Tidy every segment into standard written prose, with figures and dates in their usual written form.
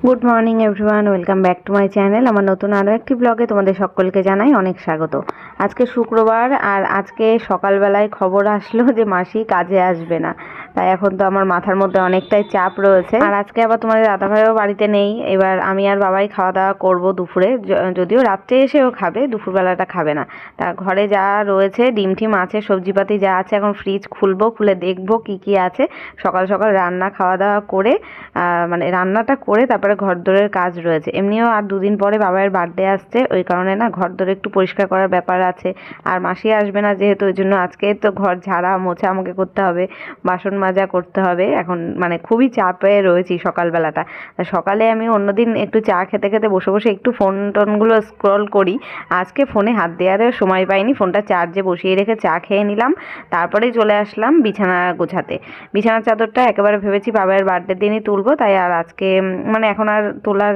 Good morning everyone, welcome back to my channel. আমার নতুন আরও একটি ব্লগে তোমাদের সকলকে জানাই অনেক স্বাগত। আজকে শুক্রবার, আর আজকে সকালবেলায় খবর আসলো যে মাসি কাজে আসবে না। তাই এখন তো আমার মাথার মধ্যে অনেকটাই চাপ রয়েছে। আর আজকে আবার তোমাদের দাদাভাইও বাড়িতে নেই। এবার আমি আর বাবাই খাওয়া দাওয়া করবো দুপুরে, যদিও রাত্রে এসেও খাবে, দুপুরবেলাটা খাবে না। তা ঘরে যা রয়েছে, ডিম টিম আছে, সবজিপাতি যা আছে, এখন ফ্রিজ খুলবো, খুলে দেখবো কি কি আছে। সকাল সকাল রান্না খাওয়া দাওয়া করে মানে রান্নাটা করে তারপরে ঘরদোরের কাজ রয়েছে। এমনিও আর দুদিন পরে বাবার বার্থডে আসছে, ওই কারণে না ঘরদোর একটু পরিষ্কার করার ব্যাপার আছে। আর মাসি আসবে না যেহেতু, ওই জন্য আজকে তো ঘর ঝাড়া মোছা আমাকে করতে হবে, বাসন মাজা করতে হবে। এখন মানে খুবই চাপে রয়েছি সকালবেলাটা। সকালে আমি অন্যদিন একটু চা খেতে খেতে বসে বসে একটু ফোন টোনগুলো স্ক্রল করি। আজকে ফোনে হাত দেওয়ার সময় পাইনি, ফোনটা চার্জে বসিয়ে রেখে চা খেয়ে নিলাম, তারপরেই চলে আসলাম বিছানা গোছাতে। বিছানার চাদরটা একেবারে ভেবেছি বাবার বার্থডের দিনই তুলবো, তাই আর আজকে মানে এখন আর তোলার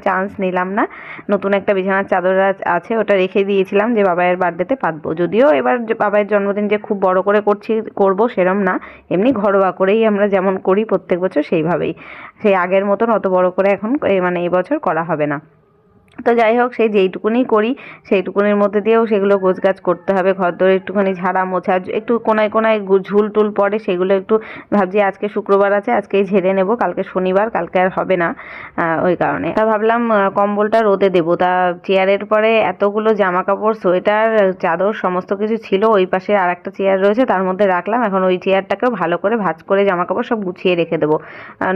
চান্স নিলাম না। নতুন একটা বিছানার চাদর আছে, ওটা রেখে দিয়েছিলাম যে বাবার বার্থডেতে পাতবো। যদিও এবার বাবার জন্মদিন যে খুব বড় করে করবো সেরম না, এমনি ঘরোয়া করেই আমরা যেমন করি প্রত্যেক বছর সেইভাবেই। সেই আগের মতন অত বড় করে এখন মানে এই বছর করা হবে না। তো যাই হোক, সেই যেইটুকুনি করি সেইটুকুনির মধ্যে দিয়েও সেগুলো গোছগাছ করতে হবে। ঘর দরে একটুখানি ঝাড়া মোছা, একটু কোনায় কোনায় ঝুল টুল পড়ে, সেগুলো একটু ভাবছি আজকে শুক্রবার আছে, আজকেই ঝেড়ে নেব, কালকে শনিবার, কালকে আর হবে না। ওই কারণে তা ভাবলাম কম্বলটা রোদে দেবো। তা চেয়ারের পরে এতগুলো জামা কাপড়, সোয়েটার, চাদর সমস্ত কিছু ছিল, ওই পাশে আর একটা চেয়ার রয়েছে, তার মধ্যে রাখলাম। এখন ওই চেয়ারটাকেও ভালো করে ভাঁজ করে জামা কাপড় সব গুছিয়ে রেখে দেবো,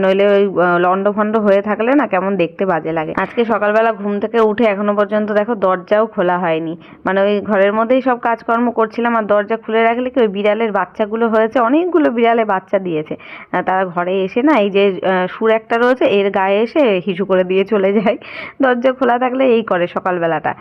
নইলে ওই লন্ড ফন্ড হয়ে থাকলে না কেমন দেখতে বাজে লাগে। আজকে সকালবেলা ঘুম থেকে উঠে এখনো পর্যন্ত দেখো দরজাও খোলা হয়নি। মানে ওই ঘরের মধ্যেই সব কাজকর্ম করছিলাম, আর দরজা খুলে রাখলে কি ওই বিড়ালের বাচ্চাগুলো হয়েছে, অনেকগুলো বিড়ালে বাচ্চা দিয়েছে, তারা ঘরে এসে না এই যে সুর একটা রয়েছে এর গায়ে এসে হিসু করে দিয়ে চলে যায়। দরজা খোলা থাকলে এই করে সকালবেলাটা।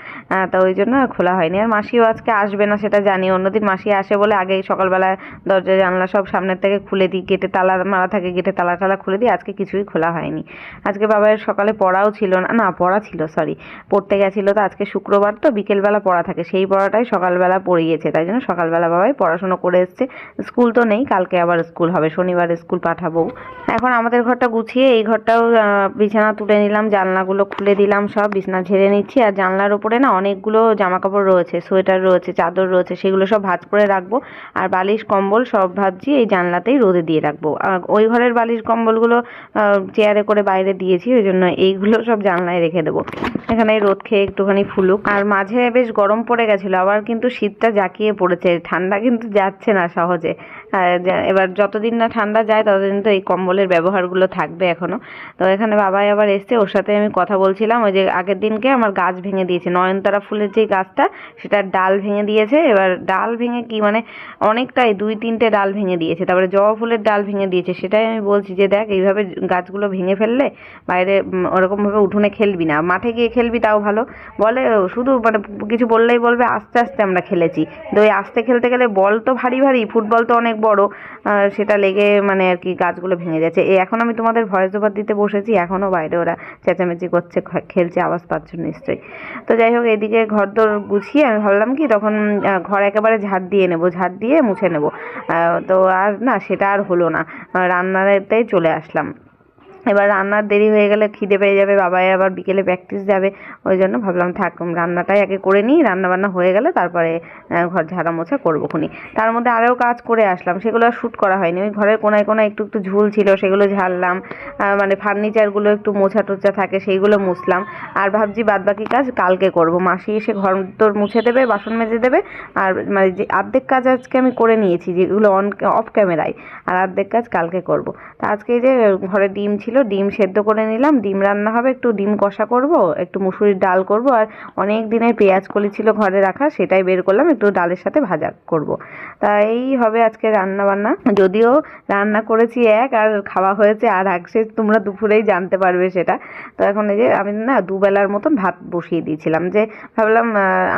তা ওই জন্য খোলা হয়নি। আর মাসিও আজকে আসবে না সেটা জানি, অন্যদিন মাসি আসে বলে আগেই সকালবেলায় দরজা জানলা সব সামনের থেকে খুলে দিই, গেটে তালা মারা থাকে, গেটে তালা টালা খুলে দিই। আজকে কিছুই খোলা হয়নি। আজকে বাবার সকালে পড়াও ছিল না, না পড়া ছিল, সরি, পড়তে গেছিলো। তো আজকে শুক্রবার তো বিকেলবেলা পড়া থাকে, সেই পড়াটাই সকালবেলা পড়িয়েছে, তাই জন্য সকালবেলা বাবাই পড়াশুনো করে এসছে। স্কুল তো নেই, কালকে আবার স্কুল হবে, শনিবার স্কুল পাঠাবো। এখন আমাদের ঘরটা গুছিয়ে এই ঘরটাও বিছানা তুলে নিলাম, জানলাগুলো খুলে দিলাম, সব বিছানা ঝেড়ে নিচ্ছি। আর জানলার উপরে না অনেকগুলো জামা কাপড় রয়েছে, সোয়েটার রয়েছে, চাদর রয়েছে, সেগুলো সব ভাঁজ করে রাখবো। আর বালিশ কম্বল সব ভাবছি এই জানলাতেই রোদে দিয়ে রাখবো। ওই ঘরের বালিশ কম্বলগুলো চেয়ারে করে বাইরে দিয়েছি, ওই জন্য এইগুলো সব জানলায় রেখে দেবো, এখানে রোদ খেয়ে একটুখানি ফুলুক। আর মাঝে বেশ গরম পড়ে গেছিলো, আবার কিন্তু শীতটা জাঁকিয়ে পড়েছে, ঠান্ডা কিন্তু যাচ্ছে না সহজে। এবার যতদিন না ঠান্ডা যায় ততদিন তো এই কম্বলের ব্যবহারগুলো থাকবে এখনো। তো এখানে বাবাই আবার এসছে, ওর সাথে আমি কথা বলছিলাম। ওই যে আগের দিনকে আমার গাছ ভেঙে দিয়েছে, নয়নতারা ফুলের যে গাছটা, সেটার ডাল ভেঙে দিয়েছে। এবার ডাল ভেঙে কি মানে অনেকটাই, 2-3টে ডাল ভেঙে দিয়েছে, তারপরে জবা ফুলের ডাল ভেঙে দিয়েছে। সেটাই আমি বলছি যে দেখ, এইভাবে গাছগুলো ভেঙে ফেললে বাইরে ওরকমভাবে উঠোনে খেলবি না, মাঠে গিয়ে খেলবি তাও ভালো। বলে শুধু মানে কিছু বললেই বলবে আস্তে আস্তে আমরা খেলেছি, তো ওই আস্তে খেলতে গেলে বল তো ভারী ভারী, ফুটবল তো অনেক বড়, সেটা লেগে মানে আর কি গাছগুলো ভেঙে যাচ্ছে। এখন আমি তোমাদের ভয়েস ওভার দিতে বসেছি, এখনও বাইরে ওরা চেঁচামেচি করছে, খেলছে, আওয়াজ পাচ্ছ নিশ্চয়ই। তো যাই হোক, এদিকে ঘর দোর গুছিয়ে আমি ভাবলাম কি তখন ঘর একেবারে ঝাড় দিয়ে নেবো, ঝাড় দিয়ে মুছে নেবো। তো আর না, সেটা আর হলো না, রান্নাতেই চলে আসলাম। এবার রান্নার দেরি হয়ে গেলে খিদে পেয়ে যাবে, বাবাই আবার বিকেলে প্র্যাকটিস যাবে, ওই জন্য ভাবলাম থাক রান্নাটাই আগে করে নিই, রান্নাবান্না হয়ে গেলে তারপরে ঘর ঝাড়া মোছা করবো খুনি। তার মধ্যে আরও কাজ করে আসলাম, সেগুলো আর শ্যুট করা হয়নি। ওই ঘরের কোনায় কোনায় একটু একটু ঝুল ছিল, সেগুলো ঝাড়লাম। মানে ফার্নিচারগুলো একটু মোছা টোছা থাকে, সেইগুলো মুছলাম। আর ভাবছি বাদবাকি কাজ কালকে করব, মাসি এসে ঘর তোর মুছে দেবে, বাসন মেজে দেবে। আর মানে যে অর্ধেক কাজ আজকে আমি করে নিয়েছি, যেগুলো অফ ক্যামেরায়, আর অর্ধেক কাজ কালকে করব। তা আজকে এই যে ঘরে ডিম ছিল, ডিম সেদ্ধ করে নিলাম, ডিম রান্না হবে, একটু ডিম কষা করব, একটু মুসুরির ডাল করব। আর অনেক দিনের পেঁয়াজ কলি ছিল ঘরে রাখা, সেটাই বের করলাম, একটু ডালের সাথে ভাজা করব। তা এই হবে আজকে রান্না বান্না। যদিও রান্না করেছি এক, আর খাওয়া হয়েছে আর এক, সে তোমরা দুপুরেই জানতে পারবে সেটা। তো এখন এই যে আমি না দুবেলার মতন ভাত বসিয়ে দিয়েছিলাম, যে ভাবলাম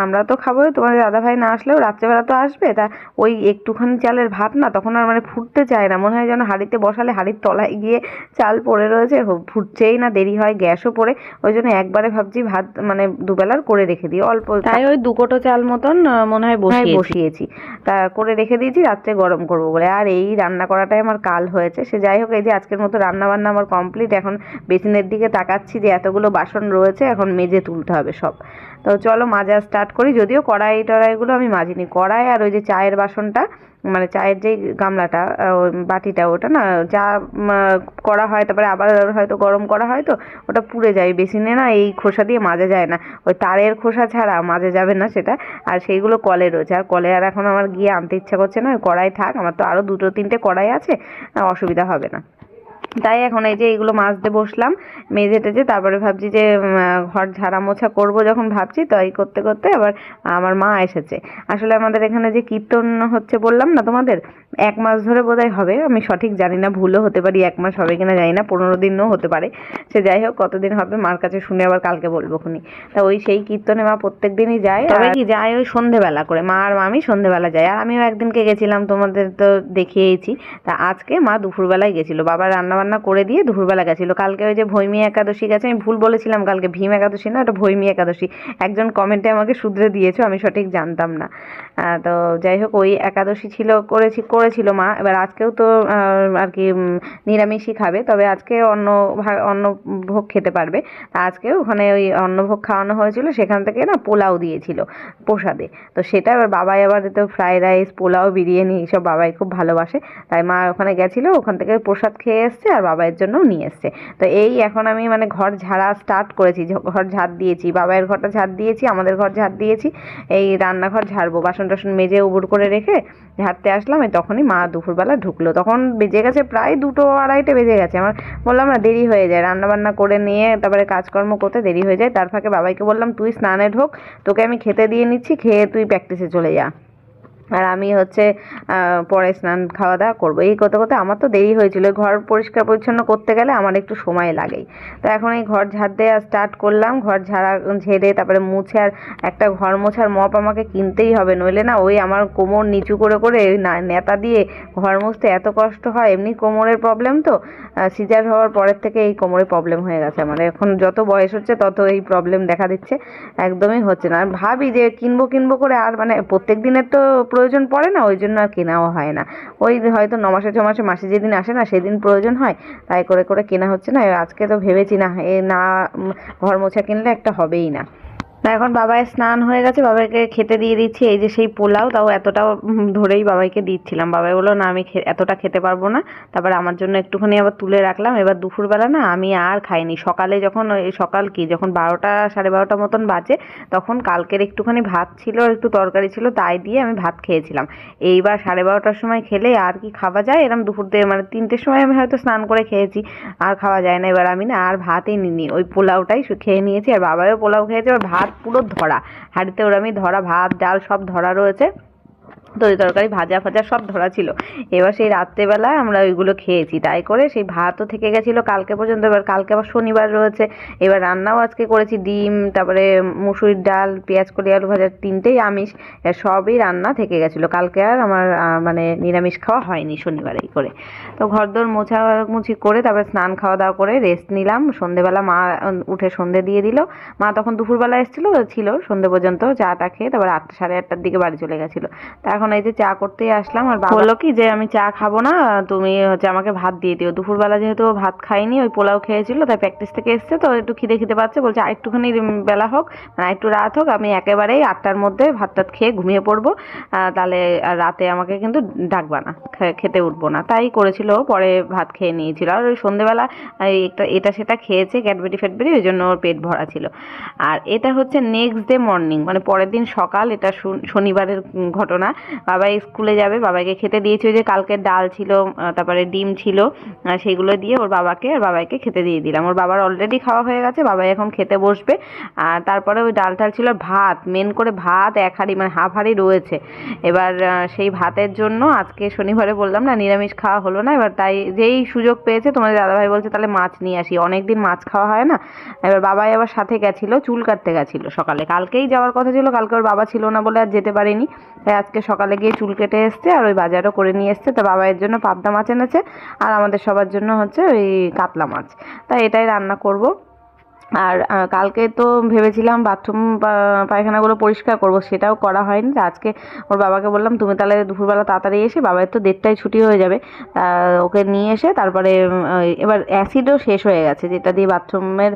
আমরা তো খাবো, তোমাদের দাদাভাই না আসলেও রাত্রেবেলা তো আসবে, তা ওই একটুখানি চালের ভাত না তখন আর মানে ফুটতে চায় না, মনে হয় যেন হাঁড়িতে বসালে হাঁড়ির তলায় গিয়ে চাল পড়ে পড়ে রয়েছে, ফুটছেই না, দেরি হয়, গ্যাসও পড়ে। ওই জন্য একবারে ভাবছি ভাত মানে দুবেলার করে রেখে দিই অল্প, তাই ওই 2 কোটো চাল মতন মনে হয় বসিয়েছি। তা করে রেখে দিয়েছি রাত্রে গরম করবো বলে। আর এই রান্না করাটাই আমার কাল হয়েছে। সে যাই হোক, এই যে আজকের মতো রান্না বান্না আমার কমপ্লিট। এখন বেসিনের দিকে তাকাচ্ছি যে এতগুলো বাসন রয়েছে, এখন মেজে তুলতে হবে সব। তো চলো মাজা স্টার্ট করি। যদিও কড়াই টড়াইগুলো আমি মাজিনি, কড়াই আর ওই যে চায়ের বাসনটা, মানে চায়ের যে গামলাটা, বাটিটা, ওটা না চা করা হয়, তারপরে আবার হয়তো গরম করা হয়, তো ওটা পুড়ে যায় বেসিনে না, এই খোসা দিয়ে মাজা যায় না, ওই তারের খোসা ছাড়া মাজা যাবে না সেটা। আর সেইগুলো কলে রয়েছে, আর কলে আর এখন আমার গিয়ে আনতে ইচ্ছা করছে না, ওই কড়াই থাক, আমার তো আরও 2-3টে কড়াই আছে, অসুবিধা হবে না। তাই এখন এই যে এইগুলো মাজতে বসলাম, মেজে টেজে তারপরে ভাবছি যে ঘর ঝাড়া মোছা করবো, যখন ভাবছি তাই করতে করতে আবার আমার মা এসেছে। আসলে আমাদের এখানে যে কীর্তন হচ্ছে বললাম না তোমাদের, 1 মাস ধরে বোধহয় হবে, আমি সঠিক জানি না, ভুলও হতে পারি, 1 মাস হবে কিনা জানি না, 15 দিনও হতে পারে। সে যাই হোক, কতদিন হবে মার কাছে শুনে আবার কালকে বলবো খুনি। তা ওই সেই কীর্তনে মা প্রত্যেক দিনই যায়, তবে কি যায় ওই সন্ধেবেলা করে, মা আর মামি সন্ধেবেলা যায়। আর আমিও একদিনকে গেছিলাম, তোমাদের তো দেখিয়েছি। তা আজকে মা দুপুরবেলায় গেছিলো, বাবার রান্না করে দিয়ে দুপুরবেলা গেছিলো। কালকে ওই যে ভৈমী একাদশী গেছে, আমি ভুল বলেছিলাম, কালকে ভীম একাদশী না, ওটা ভৈমী একাদশী। একজন কমেন্টে আমাকে শুধরে দিয়েছো, আমি সঠিক জানতাম না। তো যাই হোক, ওই একাদশী করেছিল মা। এবার আজকেও তো আর কি নিরামিষই খাবে, তবে আজকে অন্ন ভোগ খেতে পারবে। তা আজকে ওখানে ওই অন্নভোগ খাওয়ানো হয়েছিল, সেখান থেকে না পোলাও দিয়েছিল প্রসাদে। তো সেটা এবার বাবাই আবার তো ফ্রাইড রাইস, পোলাও, বিরিয়ানি এইসব বাবাই খুব ভালোবাসে, তাই মা ওখানে গেছিলো, ওখান থেকে প্রসাদ খেয়ে এসছে আর বাবাইয়ের জন্যও নিয়ে এসছে। তো এই এখন আমি মানে ঘর ঝাড়া স্টার্ট করেছি, ঘর ঝাড় দিয়েছি, বাবাইয়ের ঘরটা ঝাড় দিয়েছি, আমাদের ঘর ঝাড় দিয়েছি, এই রান্নাঘর ঝাড়বো, বাসন টাসন মেজে উবুড় করে রেখে ঝাড়তে আসলাম। এই তখনই মা দুপুরবেলা ঢুকলো, তখন বেজে গেছে প্রায় 2-2:30 বেজে গেছে। আমার বললাম না, দেরি হয়ে যায়, রান্না বান্না করে নিয়ে তারপরে কাজকর্ম করতে দেরি হয়ে যায়। তার ফাঁকে বাবাইকে বললাম, তুই স্নানে ঢোক, তোকে আমি খেতে দিয়ে নিচ্ছি, খেয়ে তুই প্র্যাকটিসে চলে যা, আর আমি হচ্ছে পরে স্নান খাওয়া দাওয়া করবো। এই করতে করতে আমার তো দেরি হয়েছিল, ঘর পরিষ্কার পরিচ্ছন্ন করতে গেলে আমার একটু সময় লাগেই। তো এখন এই ঘর ঝাড় দেওয়া স্টার্ট করলাম, ঘর ঝেড়ে তারপরে মুছে। আর একটা ঘর মোছার মপ আমাকে কিনতেই হবে, নইলে না ওই আমার কোমর নিচু করে করে নেতা দিয়ে ঘর মুছতে এত কষ্ট হয়। এমনি কোমরের প্রবলেম, তো সিজার হওয়ার পরের থেকে এই কোমরে প্রবলেম হয়ে গেছে আমার, এখন যত বয়স হচ্ছে তত এই প্রবলেম দেখা দিচ্ছে, একদমই হচ্ছে না। আর ভাবি যে কিনবো করে, আর মানে প্রত্যেক দিনের তো প্রয়োজন পড়ে না, ওই জন্য আর কেনাও হয় না। ওই হয়তো 9 মাসে 6 মাসে মাসে যেদিন আসে না সেদিন প্রয়োজন হয়, তাই করে কেনা হচ্ছে না। আজকে তো ভেবেছি না, না ঘর মোছা কিনলে একটা হবেই না। এখন বাবাইয়ের স্নান হয়ে গেছে, বাবাইকে খেতে দিয়ে দিচ্ছি। এই যে সেই পোলাও, তাও এতটা ধরেই বাবাইকে দিচ্ছিলাম। বাবাই বললো না, আমি এতটা খেতে পারবো না, তারপরে আমার জন্য একটুখানি আবার তুলে রাখলাম। এবার দুপুরবেলা না আমি আর খাইনি, সকালে যখন যখন 12টা 12:30 মতন বাজে, তখন কালকের একটুখানি ভাত ছিল, একটু তরকারি ছিল, তাই দিয়ে আমি ভাত খেয়েছিলাম। এইবার 12:30টার সময় খেলে আর কি খাওয়া যায়, এরকম দুপুর দিয়ে মানে 3টের সময় আমি হয়তো স্নান করে খেয়েছি, আর খাওয়া যায় না। এবার আমি না আর ভাতই নিইনি, ওই পোলাওটাই খেয়ে নিয়েছি। আর বাবাইও পোলাও খেয়েছে, আর ভাত পুরো ধরা হাঁড়িতে, ওরমই ধরা, ভাত ডাল সব ধরা রয়েছে, তরি তরকারি ভাজা ফাজা সব ধরা ছিল। এবার সেই রাত্রেবেলায় আমরা ওইগুলো খেয়েছি, তাই করে সেই ভাতও থেকে গেছিলো কালকে পর্যন্ত। এবার কালকে আবার শনিবার রয়েছে, এবার রান্নাও আজকে করেছি, ডিম, তারপরে মুসুরির ডাল, পেঁয়াজ কলি আলু ভাজা, 3টেই আমিষ, সবই রান্না থেকে গেছিলো। কালকে আর আমার মানে নিরামিষ খাওয়া হয়নি শনিবারেই করে। তো ঘরদোর মোছামুছি করে তারপরে স্নান খাওয়া দাওয়া করে রেস্ট নিলাম। সন্ধেবেলা মা উঠে সন্ধে দিয়ে দিল। মা তখন দুপুরবেলা ছিল সন্ধে পর্যন্ত, চাটা খেয়ে তারপর 8টা 8:30টার দিকে বাড়ি চলে গেছিলো। তা এখন এই যে চা করতেই আসলাম, আর বাবা বললো কি যে আমি চা খাবো না, তুমি হচ্ছে আমাকে ভাত দিয়ে দিও। দুপুরবেলা যেহেতু ভাত খাইনি, ওই পোলাও খেয়েছিল, তাই প্র্যাকটিস থেকে এসছে, তো একটু খিদে পাচ্ছে, বলছে একটুখানি বেলা হোক, মানে একটু রাত হোক, আমি একেবারেই 8টার মধ্যে ভাত টাত খেয়ে ঘুমিয়ে পড়বো, তাহলে রাতে আমাকে কিন্তু ডাকবা না, খেতে উঠবো না। তাই করেছিল, পরে ভাত খেয়ে নিয়েছিল। আর ওই সন্ধেবেলা এটা সেটা খেয়েছে, ক্যাডবেরি, ওই জন্য ওর পেট ভরা ছিল। আর এটা হচ্ছে নেক্সট ডে মর্নিং, মানে পরের দিন সকাল, এটা শনিবারের ঘটনা। বাবাই স্কুলে যাবে, বাবাইকে খেতে দিয়েছি, ওই যে কালকের ডাল ছিল, তারপরে ডিম ছিল, সেগুলো দিয়ে ওর বাবাকে আর বাবাইকে খেতে দিয়ে দিলাম। ওর বাবার অলরেডি খাওয়া হয়ে গেছে, বাবাই এখন খেতে বসবে। আর তারপরে ওই ডাল ছিল, ভাত, মেন করে ভাত 1 হাঁড়ি, মানে হাফ হাঁড়ি রয়েছে। এবার সেই ভাতের জন্য আজকে শনিবারে বললাম না নিরামিষ খাওয়া হলো না, এবার তাই যেই সুযোগ পেয়েছে তোমাদের দাদাভাই বলছে তাহলে মাছ নিয়ে আসি, অনেকদিন মাছ খাওয়া হয় না। এবার বাবাই আবার সাথে গেছিলো, চুল কাটতে গেছিলো সকালে, কালকেই যাওয়ার কথা ছিল, কালকে ওর বাবা ছিল না বলে আর যেতে পারিনি, তাই আজকে সকালে গিয়ে চুল কেটে এসছে আর ওই বাজারও করে নিয়ে এসছে। তো বাবাইয়ের জন্য পাবদা মাছ এনেছে আর আমাদের সবার জন্য হচ্ছে ওই কাতলা মাছ। তাই এটাই রান্না করব। আর কালকে তো ভেবেছিলাম বাথরুম পায়খানাগুলো পরিষ্কার করব, সেটাও করা হয়নি। আজকে ওর বাবাকে বললাম তুমি তাহলে দুপুরবেলা তাড়াতাড়ি এসে, বাবার তো 1:30টায় ছুটি হয়ে যাবে, ওকে নিয়ে এসে তারপরে এবার অ্যাসিডও শেষ হয়ে গেছে যেটা দিয়ে বাথরুমের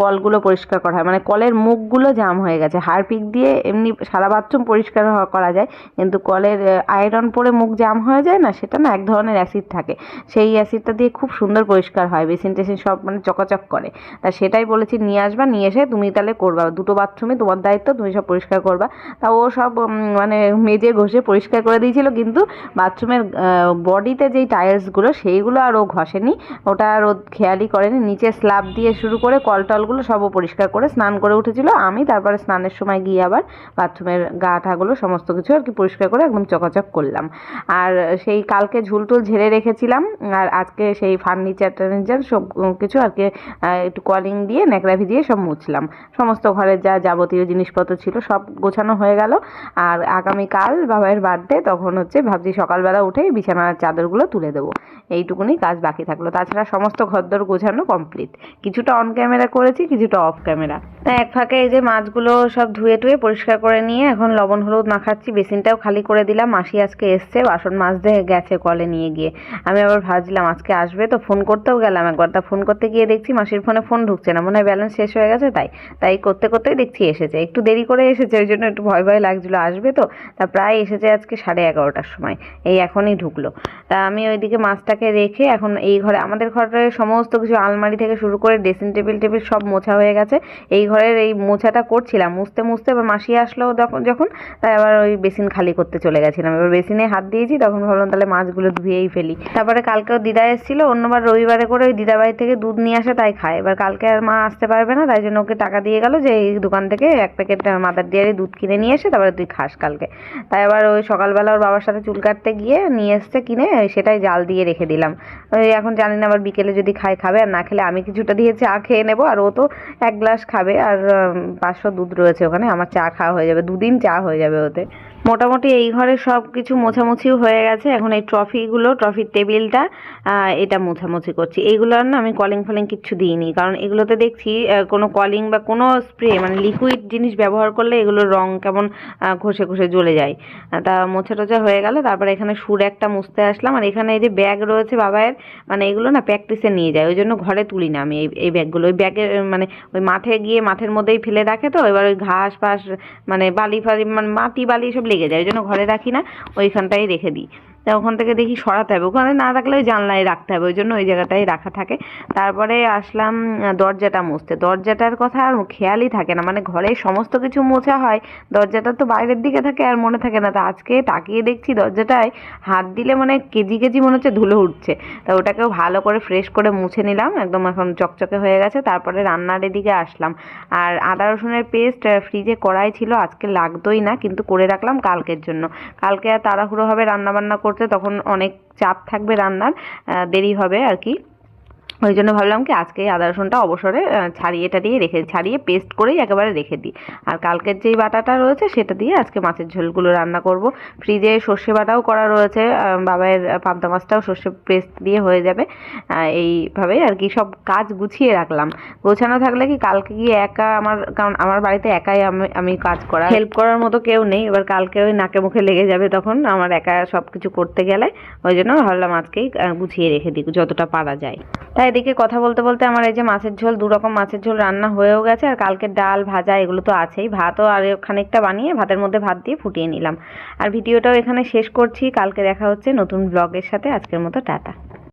কলগুলো পরিষ্কার করা হয়, মানে কলের মুখগুলো জাম হয়ে গেছে। হারপিক দিয়ে এমনি সারা বাথরুম পরিষ্কার করা যায়, কিন্তু কলের আয়রন পরে মুখ জাম হয়ে যায় না, সেটা না এক ধরনের অ্যাসিড থাকে, সেই অ্যাসিডটা দিয়ে খুব সুন্দর পরিষ্কার হয়, বেসিন টেসিন সব মানে চকাচক করে। তা সেটাই বলেছি নিয়ে আসবা, নিয়ে এসে তুমি তাহলে করবা, দুটো বাথরুমে তোমার দায়িত্ব, তুমি সব পরিষ্কার করবা। তা ও সব মানে মেজে ঘষে পরিষ্কার করে দিয়েছিল, কিন্তু বাথরুমের বডিতে যেই টাইলসগুলো সেইগুলো আর ও ঘষেনি, ওটা আর ও খেয়ালই করেনি। নিচে স্ল্যাব দিয়ে শুরু করে কল টলগুলো সবও পরিষ্কার করে স্নান করে উঠেছিল। আমি তারপরে স্নানের সময় গিয়ে আবার বাথরুমের গা ঠাগুলো সমস্ত কিছু আর কি পরিষ্কার করে একদম চকাচক করলাম। আর সেই কালকে ঝুলটুল ঝেড়ে রেখেছিলাম, আর আজকে সেই ফার্নিচার টার্নিচার সব কিছু আর কি একটু কলিং দিয়ে ন্যাকড়া ভিজিয়ে সব মুছলাম। সমস্ত ঘরের যা যাবতীয় জিনিসপত্র ছিল সব গোছানো হয়ে গেল। আর আগামীকাল বাবার বার্থডে, তখন হচ্ছে ভাবছি সকালবেলা উঠেই বিছানার চাদরগুলো তুলে দেবো, এইটুকুনি কাজ বাকি থাকলো। তাছাড়া সমস্ত ঘরদোর গোছানো কমপ্লিট, কিছুটা অন ক্যামেরা করেছি, কিছুটা অফ ক্যামেরা। এক ফাঁকে এই যে মাছগুলো সব ধুয়ে টুয়ে পরিষ্কার করে নিয়ে এখন লবণ হলুদ মাখাচ্ছি। বেসিনটাও খালি করে দিলাম, মাসি আজকে এসছে, বাসন মাজতে গেছে কলে নিয়ে গিয়ে। আমি আবার ভাবছিলাম আজকে আসবে, তো ফোন করতেও গেলাম একবার, তা ফোন করতে গিয়ে দেখছি মাসির ফোনে ফোন ঢুকছে না, মনে হয় ব্যালেন্স শেষ হয়ে গেছে। তাই করতে করতেই দেখছি এসেছে, একটু দেরি করে এসেছে, ওই জন্য একটু ভয় ভয় লাগছিলো আসবে তো। তা প্রায় এসেছে আজকে 11:30টার সময়, এই এখনই ঢুকলো। তা আমি ওইদিকে মাছটাকে রেখে এখন এই ঘরে, আমাদের ঘরের সমস্ত কিছু আলমারি থেকে শুরু করে ড্রেসিং টেবিল সব মোছা হয়ে গেছে। এই ঘরের এই মোছাটা করছিলাম, মুছতে মুছতে এবার মাসি আসলো যখন, তাই আবার ওই বেসিন খালি করতে চলে গেছিলাম। এবার বেসিনে হাত দিয়েছি, তখন ভাবলাম তাহলে মাছগুলো ধুয়েই ফেলি। তারপরে কালকেও দিদা এসেছিল, অন্যবার রবিবারে করে ওই দিদা বাড়ি থেকে দুধ নিয়ে আসে, তাই খায়। এবার কালকে আর মা আসতে পারবে না, তাই জন্য ওকে টাকা দিয়ে গেল যে এই দোকান থেকে 1 প্যাকেট মাদার ডেয়ারি দুধ কিনে নিয়ে এসে তারপরে তুই খাস কালকে। তাই আবার ওই সকালবেলা ওর বাবার সাথে চুল কাটতে গিয়ে নিয়ে এসছে কিনে, সেটাই জাল দিয়ে রেখে দিলাম। ওই এখন জানি না আবার বিকেলে যদি খাবে, আর না খেলে আমি কিছুটা দিয়ে চা খেয়ে নেবো, আর ও তো 1 গ্লাস খাবে, আর 500 দুধ রয়েছে ওখানে, আমার চা খাওয়া হয়ে যাবে, 2 দিন চা হয়ে যাবে ওতে। মোটামুটি এই ঘরে সব কিছু মোছামুছিও হয়ে গেছে। এখন এই ট্রফির টেবিলটা এটা মোছামুছি করছি। এইগুলো না আমি কলিং ফলিং কিচ্ছু দিইনি, কারণ এগুলোতে দেখছি কোনো কলিং বা কোনো স্প্রে মানে লিকুইড জিনিস ব্যবহার করলে এগুলোর রং কেমন ঘষে ঘষে জ্বলে যায়। তা মোছা টোছা হয়ে গেল। তারপরে এখানে সুর একটা মুছতে আসলাম, আর এখানে এই যে ব্যাগ রয়েছে বাবায়ের, মানে এগুলো না প্র্যাকটিসে নিয়ে যায়, ওই জন্য ঘরে তুলি না আমি এই ব্যাগগুলো। ওই ব্যাগের মানে ওই মাঠে গিয়ে মাঠের মধ্যেই ফেলে রাখে, তো এবার ওই ঘাস ফাস মানে বালি ফালি মানে মাটি বালি সব লেগে যায়, ওই জন্য ঘরে রাখি না, ওইখানটাই রেখে দিই। তা ওখান থেকে দেখি সরাতে হবে, ওখানে না রাখলে ওই জানলায় রাখতে হবে, ওই জন্য ওই জায়গাটাই রাখা থাকে। তারপরে আসলাম দরজাটা মুছতে। দরজাটার কথা আর খেয়ালই থাকে না, মানে ঘরে সমস্ত কিছু মোছা হয়, দরজাটা তো বাইরের দিকে থাকে আর মনে থাকে না। তা আজকে তাকিয়ে দেখছি দরজাটায় হাত দিলে মানে কেজি মনে হচ্ছে ধুলো উঠছে। তা ওটাকেও ভালো করে ফ্রেশ করে মুছে নিলাম, একদম এখন চকচকে হয়ে গেছে। তারপরে রান্নার এদিকে আসলাম, আর আদা রসুনের পেস্ট ফ্রিজে কড়াই ছিল, আজকে লাগতোই না, কিন্তু করে রাখলাম কালকের জন্য। কালকে আর তাড়াহুড়ো হবে রান্নাবান্না করতে, তখন অনেক চাপ থাকবে রান্নার, দেরি হবে আর কি। ওই জন্য ভাবলাম কি আজকে আদা রসুনটা অবসরে ছাড়িয়ে পেস্ট করেই একেবারে রেখে দিই। আর কালকের যেই বাটাটা রয়েছে সেটা দিয়ে আজকে মাছের ঝোলগুলো রান্না করব। ফ্রিজে সর্ষে বাটাও করা রয়েছে, বাবার পাবদা মাছটাও সর্ষে পেস্ট দিয়ে হয়ে যাবে। এইভাবেই আর কি সব কাজ গুছিয়ে রাখলাম। গোছানো থাকলে কি কালকে গিয়ে কারণ আমার বাড়িতে একাই আমি কাজ করা, হেল্প করার মতো কেউ নেই। এবার কালকে ওই নাকে মুখে লেগে যাবে তখন আমার একা সব কিছু করতে গেলে, ওই জন্য ভাবলাম আজকেই গুছিয়ে রেখে দিই যতটা পারা যায়। তাই এদিকে কথা বলতে বলতে আমার এই যে মাছের ঝোল, 2 রকম মাছের ঝোল রান্না হয়েও গেছে, আর কালকের ডাল ভাজা এগুলো তো আছেই। ভাতও আর খানিকটা বানিয়ে ভাতের মধ্যে ভাত দিয়ে ফুটিয়ে নিলাম। আর ভিডিওটাও এখানে শেষ করছি, কালকে দেখা হচ্ছে নতুন ব্লগের সাথে। আজকের মতো টাটা।